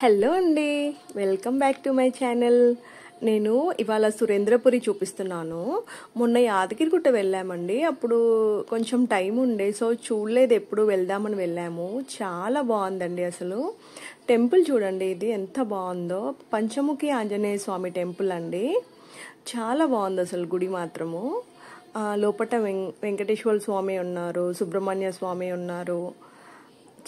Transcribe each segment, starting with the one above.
Hello అండి, welcome back to my channel. నేను ఇవాళ సురేంద్రపురి చూపిస్తున్నాను. మొన్న యాదగిరిగుట్ట వెళ్ళామండి. అప్పుడు కొంచెం టైం ఉండే, సో చూడలేదు, ఎప్పుడు వెళ్దామని వెళ్ళాము. చాలా బాగుందండి. అసలు టెంపుల్ చూడండి, ఇది ఎంత బాగుందో. పంచముఖి ఆంజనేయ స్వామి టెంపుల్ అండి. చాలా బాగుంది అసలు గుడి మాత్రము. లోపట వెంకటేశ్వర స్వామి ఉన్నారు, సుబ్రహ్మణ్య స్వామి ఉన్నారు.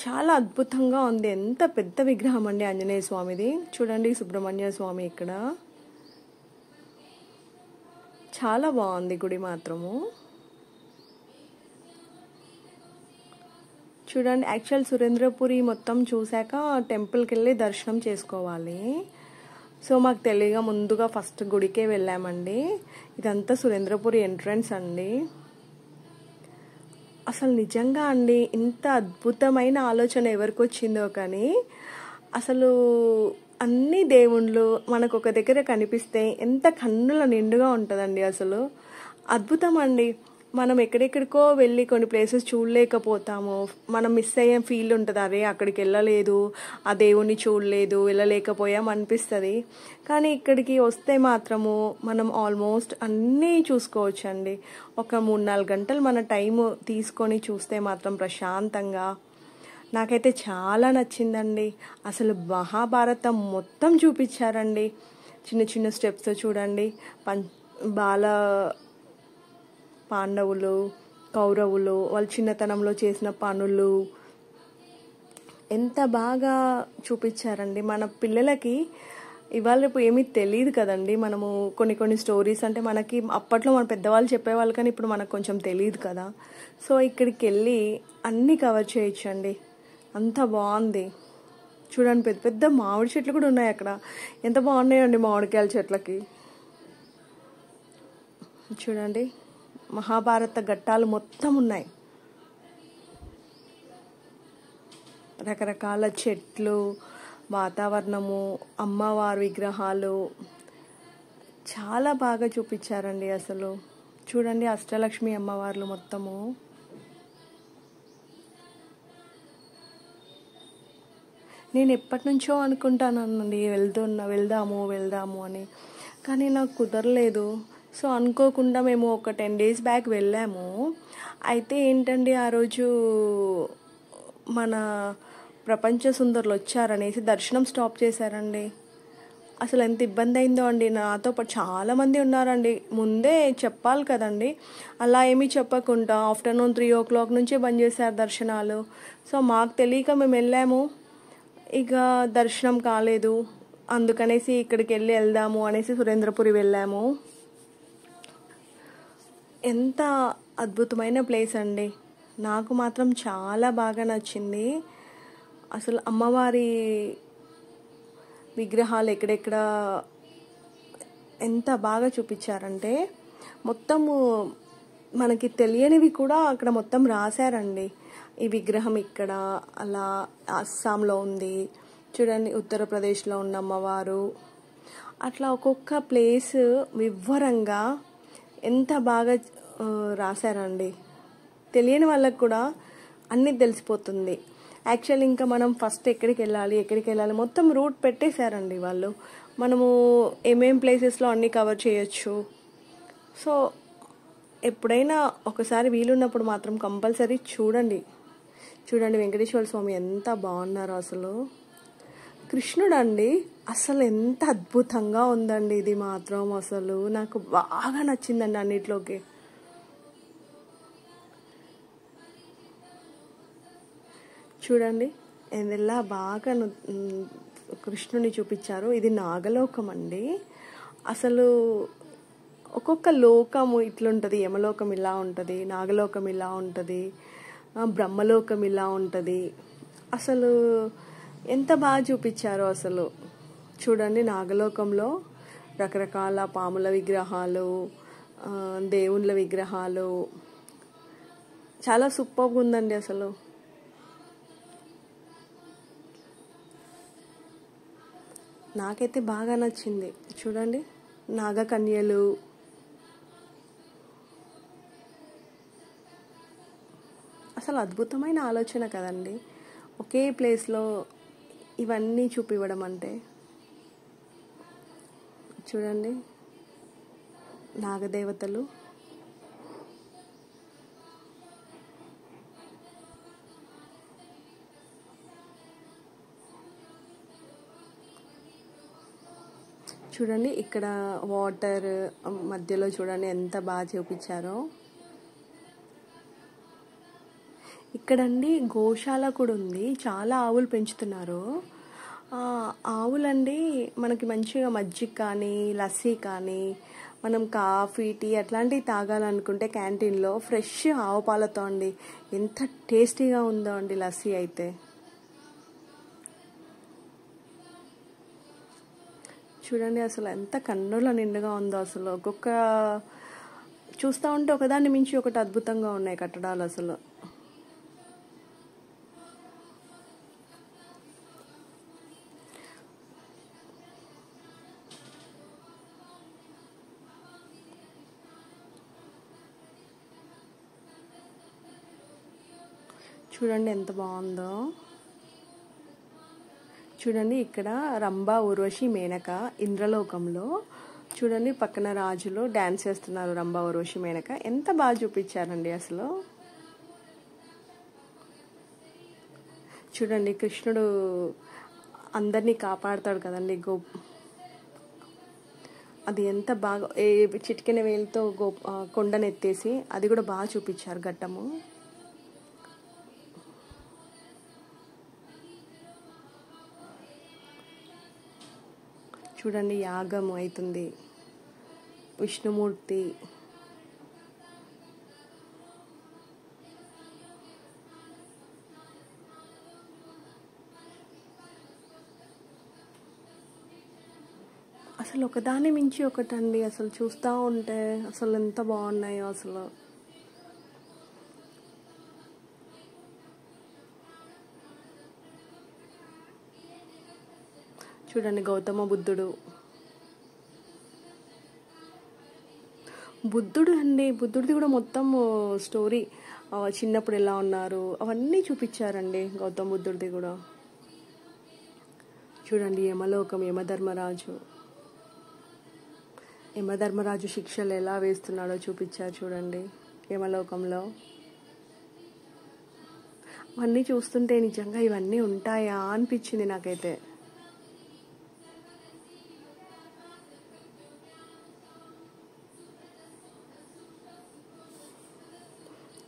చాలా అద్భుతంగా ఉంది. ఎంత పెద్ద విగ్రహం అండి ఆంజనేయ స్వామిది. చూడండి సుబ్రహ్మణ్య స్వామి ఇక్కడ. చాలా బాగుంది గుడి మాత్రము. చూడండి, యాక్చువల్ సురేంద్రపురి మొత్తం చూశాక టెంపుల్కి వెళ్ళి దర్శనం చేసుకోవాలి. సో మాకు తెలియగా ముందుగా ఫస్ట్ గుడికే వెళ్ళామండి. ఇదంతా సురేంద్రపురి ఎంట్రన్స్ అండి. అసలు నిజంగా అండి, ఇంత అద్భుతమైన ఆలోచన ఎవరికి వచ్చిందో కానీ, అసలు అన్ని దేవుళ్ళు మనకు ఒక దగ్గర కనిపిస్తే ఎంత కన్నుల నిండుగా ఉంటుందండి. అసలు అద్భుతం అండి. మనం ఎక్కడెక్కడికో వెళ్ళి కొన్ని ప్లేసెస్ చూడలేకపోతాము. మనం మిస్ అయ్యే ఫీల్ ఉంటుంది, అరే అక్కడికి వెళ్ళలేదు, ఆ దేవుణ్ణి చూడలేదు, వెళ్ళలేకపోయాం అనిపిస్తుంది. కానీ ఇక్కడికి వస్తే మాత్రము మనం ఆల్మోస్ట్ అన్నీ చూసుకోవచ్చండి. ఒక 3-4 గంటలు మన టైం తీసుకొని చూస్తే మాత్రం ప్రశాంతంగా. నాకైతే చాలా నచ్చిందండి. అసలు మహాభారతం మొత్తం చూపించారండి. చిన్న చిన్న స్టెప్స్ చూడండి. బాల పాండవులు, కౌరవులు, వాళ్ళ చిన్నతనంలో చేసిన పనులు ఎంత బాగా చూపించారండి. మన పిల్లలకి ఇవాళ రేపు ఏమీ తెలియదు కదండి. మనము కొన్ని స్టోరీస్ అంటే మనకి అప్పట్లో మన పెద్దవాళ్ళు చెప్పేవాళ్ళు, కానీ ఇప్పుడు మనకు కొంచెం తెలియదు కదా. సో ఇక్కడికి వెళ్ళి అన్నీ కవర్ చేయొచ్చండి. అంత బాగుంది. చూడండి, పెద్ద పెద్ద మామిడి చెట్లు కూడా ఉన్నాయి అక్కడ. ఎంత బాగున్నాయండి మామిడికాయల చెట్లకి. చూడండి, మహాభారత ఘట్టాలు మొత్తం ఉన్నాయి. రకరకాల చెట్లు, వాతావరణము, అమ్మవారి విగ్రహాలు చాలా బాగా చూపించారండి. అసలు చూడండి, అష్టలక్ష్మి అమ్మవార్లు మొత్తము. నేను ఎప్పటి నుంచో అనుకుంటానండి వెళ్దాము అని, కానీ నాకు కుదరలేదు. సో అనుకోకుండా మేము ఒక 10 days బ్యాక్ వెళ్ళాము. అయితే ఏంటండి, ఆ రోజు మన ప్రపంచ సుందరులు వచ్చారనేసి దర్శనం స్టాప్ చేశారండి. అసలు ఎంత ఇబ్బంది అయిందో అండి. నాతో పాటు చాలామంది ఉన్నారండి. ముందే చెప్పాలి కదండి. అలా ఏమీ చెప్పకుండా ఆఫ్టర్నూన్ 3 o'clock నుంచే బంద్ చేశారు దర్శనాలు. సో మాకు తెలియక మేము వెళ్ళాము. ఇక దర్శనం కాలేదు. అందుకనేసి ఇక్కడికి వెళ్దాము అనేసి సురేంద్రపురి వెళ్ళాము. ఎంత అద్భుతమైన ప్లేస్ అండి. నాకు మాత్రం చాలా బాగా నచ్చింది. అసలు అమ్మవారి విగ్రహాలు ఎక్కడెక్కడ ఎంత బాగా చూపించారంటే, మొత్తము మనకి తెలియనివి కూడా అక్కడ మొత్తం రాశారండి. ఈ విగ్రహం ఇక్కడ, అలా అస్సాంలో ఉంది, చూడండి ఉత్తరప్రదేశ్లో ఉన్న అమ్మవారు. అట్లా ఒక్కొక్క ప్లేస్ వివరంగా ఎంత బాగా రాశారండి. తెలియని వాళ్ళకు కూడా అన్నీ తెలిసిపోతుంది. యాక్చువల్ ఇంకా మనం ఫస్ట్ ఎక్కడికి వెళ్ళాలి మొత్తం రూట్ పెట్టేశారండి వాళ్ళు. మనము ఏమేం ప్లేసెస్లో అన్నీ కవర్ చేయొచ్చు. సో ఎప్పుడైనా ఒకసారి వీలున్నప్పుడు మాత్రం కంపల్సరీ చూడండి. వెంకటేశ్వర స్వామి ఎంత బాగున్నారో అసలు. కృష్ణుడు అండి, అసలు ఎంత అద్భుతంగా ఉందండి ఇది మాత్రం. అసలు నాకు బాగా నచ్చిందండి అన్నిట్లోకి. చూడండి ఎలా బాగా కృష్ణుని చూపించారు. ఇది నాగలోకం అండి. అసలు ఒక్కొక్క లోకము ఇట్లుంటుంది. యమలోకం ఇలా ఉంటుంది, నాగలోకం ఇలా ఉంటుంది, బ్రహ్మలోకం ఇలా ఉంటుంది. అసలు ఎంత బాగా చూపించారో అసలు. చూడండి, నాగలోకంలో రకరకాల పాముల విగ్రహాలు, దేవుళ్ళ విగ్రహాలు, చాలా సూపర్గా ఉందండి అసలు. నాకైతే బాగా నచ్చింది. చూడండి, నాగకన్యలు, అసలు అద్భుతమైన ఆలోచన కదండి. ఒకే ప్లేస్లో ఇవన్నీ చూపివ్వడం అంటే. చూడండి నాగదేవతలు, చూడండి ఇక్కడ వాటర్ మధ్యలో చూడండి ఎంత బాగా చూపించారో. ఇక్కడండి గోశాల కూడా ఉంది, చాలా ఆవులు పెంచుతున్నారు. ఆవులండి మనకి మంచిగా మజ్జిగ కానీ లస్సీ కానీ మనం కాఫీ టీ అట్లాంటివి తాగాలనుకుంటే క్యాంటీన్లో ఫ్రెష్ ఆవు పాలతో అండి ఎంత టేస్టీగా ఉందో అండి లస్సీ అయితే. చూడండి అసలు ఎంత కన్నుల నిండుగా ఉందో అసలు. ఒక్కొక్క చూస్తూ ఉంటే ఒకదాన్ని మించి ఒకటి అద్భుతంగా ఉన్నాయి కట్టడాలు అసలు. చూడండి ఎంత బాగుందో. చూడండి ఇక్కడ రంభ ఊర్వశి మేనక ఇంద్రలోకంలో చూడండి పక్కన రాజులు డాన్స్ చేస్తున్నారు. రంభ ఊర్వశి మేనక ఎంత బాగా చూపించారండి అసలు. చూడండి కృష్ణుడు అందరినీ కాపాడుతాడు కదండి. అది ఎంత బాగా చిటికెన వేలుతో కొండనెత్తేసి అది కూడా బాగా చూపించారు ఘట్టము. చూడండి యాగం అవుతుంది, విష్ణుమూర్తి. అసలు ఒకదాని మించి ఒకటండి అసలు. చూస్తూ ఉంటే అసలు ఎంత బాగున్నాయో అసలు. చూడండి గౌతమ బుద్ధుడు అండి. బుద్ధుడిది కూడా మొత్తం స్టోరీ, చిన్నప్పుడు ఎలా ఉన్నారు అవన్నీ చూపించారండి గౌతమ బుద్ధుడిది కూడా. చూడండి యమలోకం, యమధర్మరాజు శిక్షలు ఎలా వేస్తున్నాడో చూపించారు చూడండి యమలోకంలో. అవన్నీ చూస్తుంటే నిజంగా ఇవన్నీ ఉంటాయా అనిపించింది నాకైతే.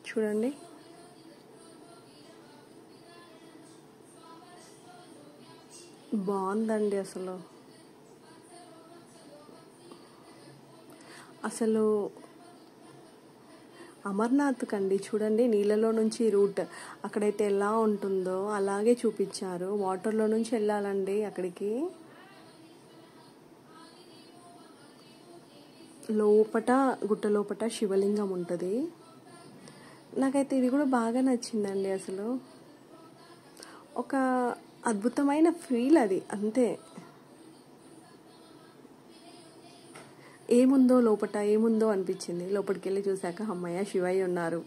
చూడండి బాగుందండి అసలు. అసలు అమర్నాథ్ కండి చూడండి నీళ్ళలో నుంచి రూట్ అక్కడైతే ఎలా ఉంటుందో అలాగే చూపించారు. వాటర్లో నుంచి వెళ్ళాలండి అక్కడికి. గుట్ట లోపట శివలింగం ఉంటుంది. నాకైతే ఇది కూడా బాగా నచ్చిందండి అసలు. ఒక అద్భుతమైన ఫీల్ అది అంతే. ఏముందో అనిపించింది. లోపలికి వెళ్ళి చూశాక అమ్మయ్య శివయ్య ఉన్నారు.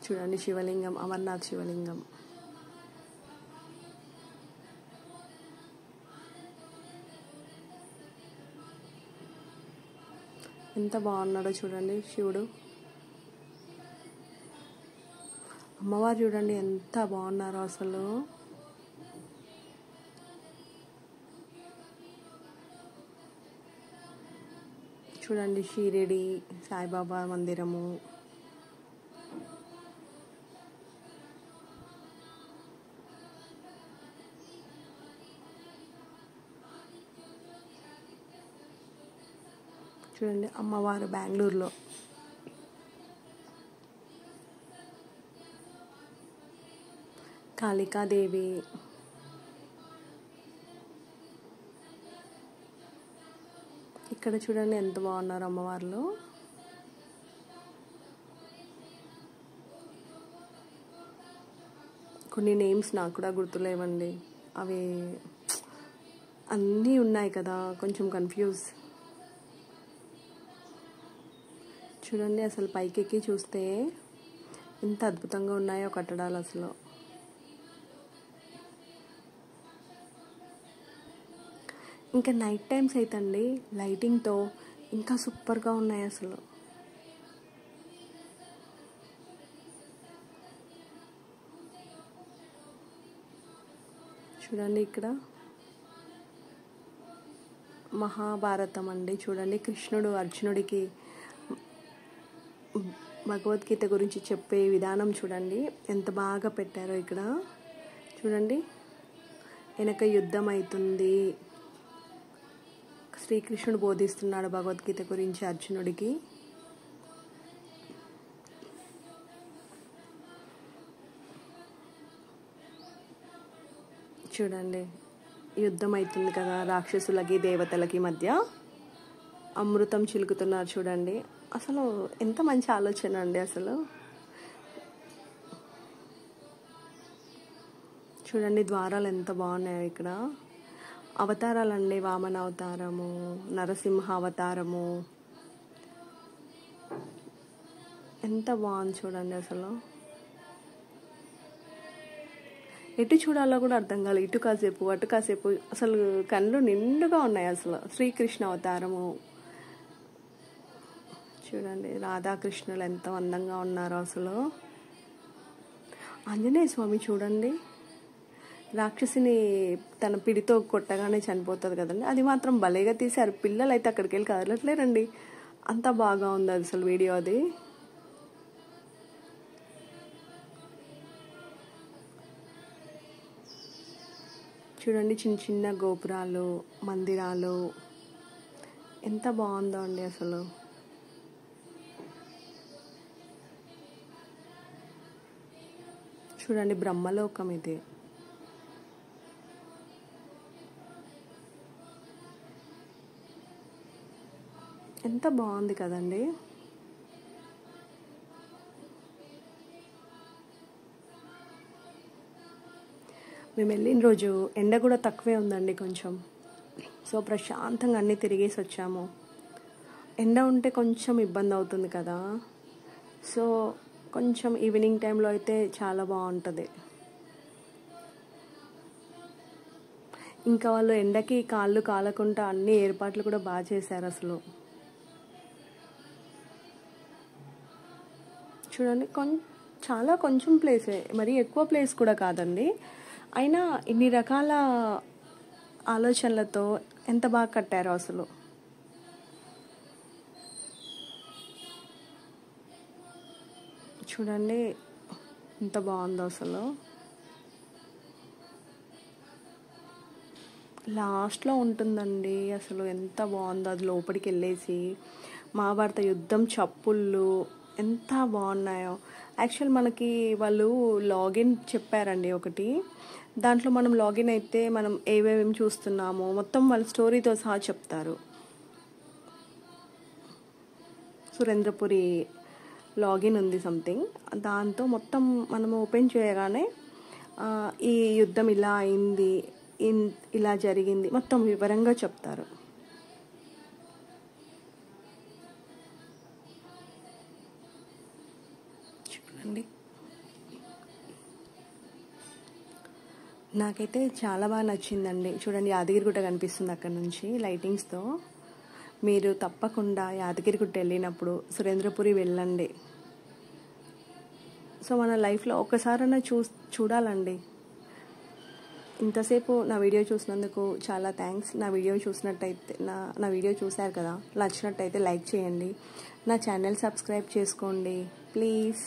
చూడండి శివలింగం, అమర్నాథ్ శివలింగం. ఎంత బాగున్నాడో చూడండి శివుడు. అమ్మవారు చూడండి ఎంత బాగున్నారో అసలు. చూడండి షిరిడి సాయిబాబా మందిరము. చూడండి అమ్మవారు బెంగళూరులో. కాళికాదేవి. ఇక్కడ చూడండి ఎంత బాగున్నారు అమ్మవార్లు. కొన్ని నేమ్స్ నాకు కూడా గుర్తులేవండి, అవి అన్నీ ఉన్నాయి కదా కొంచెం కన్ఫ్యూజ్. చూడండి అసలు పైకెక్కి చూస్తే ఎంత అద్భుతంగా ఉన్నాయో కట్టడాలు అసలు. ఇంకా నైట్ టైమ్స్ అయితే అండి లైటింగ్తో ఇంకా సూపర్గా ఉన్నాయి అసలు. చూడండి ఇక్కడ మహాభారతం అండి. చూడండి కృష్ణుడు అర్జునుడికి భగవద్గీత గురించి చెప్పే విధానం చూడండి ఎంత బాగా పెట్టారో. ఇక్కడ చూడండి వెనక యుద్ధం అవుతుంది, శ్రీకృష్ణుడు బోధిస్తున్నాడు భగవద్గీత గురించి అర్జునుడికి. చూడండి యుద్ధం అవుతుంది కదా రాక్షసులకి దేవతలకి మధ్య, అమృతం చిలుకుతున్నారు చూడండి. అసలు ఎంత మంచి ఆలోచన అండి అసలు. చూడండి ద్వారాలు ఎంత బాగున్నాయో ఇక్కడ. అవతారాలండి, వామన అవతారము, నరసింహ అవతారము, ఎంత బాగుంది చూడండి అసలు. ఎటు చూడాలో కూడా అర్థం కాలేదు, ఇటు కాసేపు అటు కాసేపు, అసలు కళ్ళు నిండుగా ఉన్నాయి అసలు. శ్రీకృష్ణ అవతారము చూడండి, రాధాకృష్ణులు ఎంత అందంగా ఉన్నారో అసలు. ఆంజనేయ స్వామి చూడండి రాక్షసిని తన పిడితో కొట్టగానే చనిపోతుంది కదండి, అది మాత్రం భలేగా తీశారు. పిల్లలు అయితే అక్కడికి వెళ్ళి కదలట్లేరండి, అంత బాగా ఉంది అసలు వీడియో అది. చూడండి చిన్న చిన్న గోపురాలు, మందిరాలు ఎంత బాగుందో అండి అసలు. చూడండి బ్రహ్మలోకం ఇది. ఎంత బాగుంది కదండి. మేము వెళ్ళిన రోజు ఎండ కూడా తక్కువే ఉందండి కొంచెం. సో ప్రశాంతంగా అన్నీ తిరిగేసి వచ్చాము. ఎండ ఉంటే కొంచెం ఇబ్బంది అవుతుంది కదా, సో కొంచెం ఈవినింగ్ టైంలో అయితే చాలా బాగుంటుంది. ఇంకా వాళ్ళు ఎండకి కాళ్ళు కాలకుండా అన్ని ఏర్పాట్లు కూడా బాగా చేశారు అసలు. చూడండి చాలా కొంచెం ప్లేసే, మరీ ఎక్కువ ప్లేస్ కూడా కాదండి. అయినా ఇన్ని రకాల ఆలోచనలతో ఎంత బాగా కట్టారో అసలు. చూడండి ఎంత బాగుందో అసలు. లాస్ట్లో ఉంటుందండి అసలు, ఎంత బాగుందో అది. లోపలికి వెళ్ళేసి మహాభారత యుద్ధం చప్పుళ్ళు ఎంత బాగున్నాయో. యాక్చువల్ మనకి వాళ్ళు లాగిన్ చెప్పారండి ఒకటి, దాంట్లో మనం లాగిన్ అయితే మనం ఏవేమి చూస్తున్నామో మొత్తం వాళ్ళ స్టోరీతో సహా చెప్తారు. సురేంద్రపురి లాగిన్ ఉంది సంథింగ్, దాంతో మొత్తం మనం ఓపెన్ చేయగానే ఈ యుద్ధం ఇలా అయింది, ఇలా జరిగింది మొత్తం వివరంగా చెప్తారు. చూడండి నాకైతే చాలా బాగా నచ్చిందండి. చూడండి యాదగిరిగుట్ట కనిపిస్తుంది అక్కడ నుంచి లైటింగ్స్తో. మీరు తప్పకుండా యాదగిరిగుట్ట వెళ్ళినప్పుడు సురేంద్రపురి వెళ్ళండి. సో మన లైఫ్లో ఒక్కసారైనా చూడాలండి. ఇంతసేపు నా వీడియో చూసినందుకు చాలా థ్యాంక్స్. నా వీడియో చూసినట్టయితే నా వీడియో చూశారు కదా, నచ్చినట్టయితే లైక్ చేయండి, నా ఛానల్ సబ్స్క్రైబ్ చేసుకోండి ప్లీజ్.